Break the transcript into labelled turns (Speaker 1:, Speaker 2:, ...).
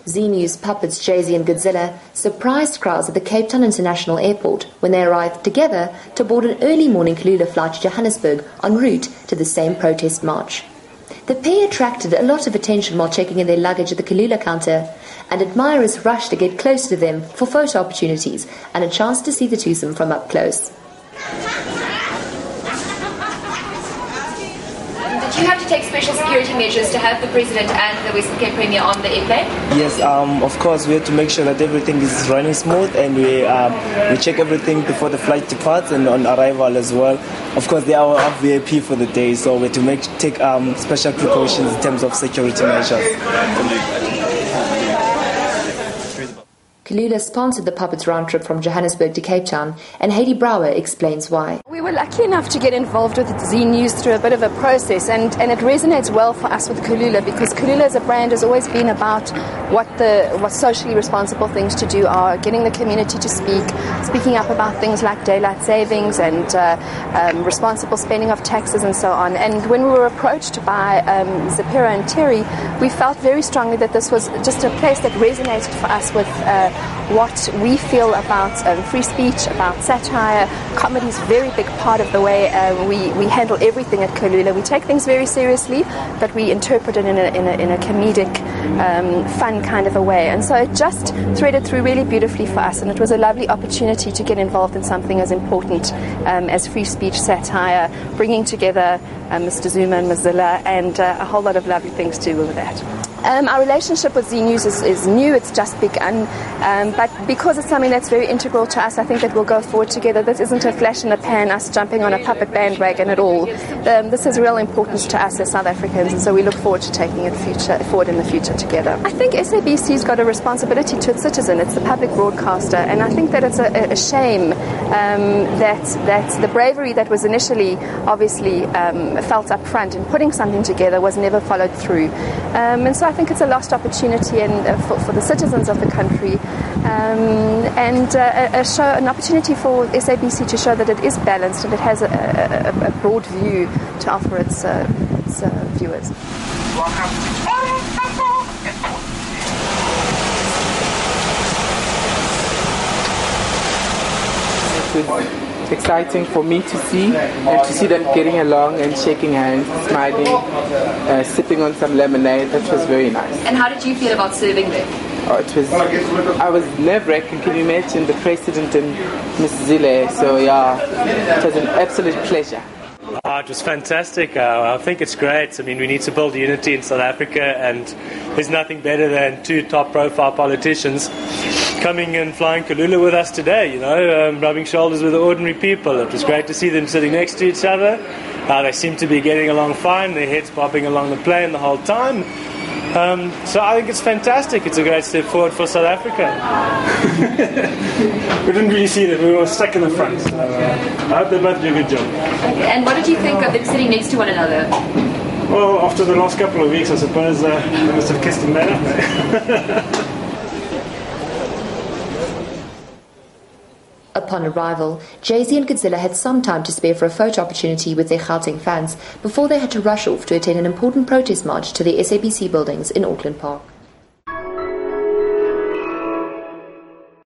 Speaker 1: Zee News puppets Jay-Z and Godzilla surprised crowds at the Cape Town International Airport when they arrived together to board an early morning Kulula flight to Johannesburg en route to the same protest march. The pair attracted a lot of attention while checking in their luggage at the Kulula counter, and admirers rushed to get close to them for photo opportunities and a chance to see the twosome from up close.
Speaker 2: Did you have to take special security measures to have the President and the Western Cape Premier on the airplane?
Speaker 3: Yes, of course, we have to make sure that everything is running smooth, and we check everything before the flight departs and on arrival as well. Of course, they are our VIP for the day, so we have to take special precautions in terms of security measures.
Speaker 1: Kulula sponsored the puppets round trip from Johannesburg to Cape Town, and Heidi Brouwer explains why.
Speaker 4: We were lucky enough to get involved with Zee News through a bit of a process, and it resonates well for us with Kulula, because Kulula as a brand has always been about what socially responsible things to do are, getting the community to speaking up about things like daylight savings and responsible spending of taxes and so on. And when we were approached by Zapira and Terry, we felt very strongly that this was just a place that resonated for us with what we feel about free speech, about satire. Comedy is a very big part of the way we handle everything at Kulula. We take things very seriously, but we interpret it in a comedic, fun kind of a way. And so it just threaded through really beautifully for us, and it was a lovely opportunity to get involved in something as important as free speech, satire, bringing together Mr. Zuma and Mzila, and a whole lot of lovely things to do with that. Our relationship with Zee News is new, it's just begun, but because it's something that's very integral to us, I think that we'll go forward together. This isn't a flash in the pan, us jumping on a puppet bandwagon at all. This has real importance to us as South Africans, and so we look forward to taking it forward in the future together. I think SABC's got a responsibility to its citizen. It's the public broadcaster, and I think that it's a shame that the bravery that was initially obviously felt up front in putting something together was never followed through. And so I think it's a lost opportunity for the citizens of the country, and an opportunity for SABC to show that it is balanced and it has a broad view to offer its viewers.
Speaker 5: It's exciting for me to see, and to see them getting along and shaking hands, smiling, sipping on some lemonade. That was very nice.
Speaker 2: And how did you feel about serving there?
Speaker 5: Oh, I was nerve-wracking. Can you imagine the President and Ms. Zille? So yeah, it was an absolute pleasure.
Speaker 6: It was fantastic. I think it's great. I mean, we need to build unity in South Africa, and there's nothing better than two top-profile politicians coming and flying Kulula with us today, rubbing shoulders with the ordinary people. It was great to see them sitting next to each other. They seem to be getting along fine, their heads bobbing along the plane the whole time. So I think it's fantastic. It's a great step forward for South Africa.
Speaker 7: We didn't really see that. We were stuck in the front. So, I hope they both do a good job.
Speaker 2: Okay. And what did you think of them sitting next to one another?
Speaker 7: Well, after the last couple of weeks, I suppose they must have kissed and made up.
Speaker 1: Upon arrival, Jay-Z and Godzilla had some time to spare for a photo opportunity with their Gauteng fans before they had to rush off to attend an important protest march to the SABC buildings in Auckland Park.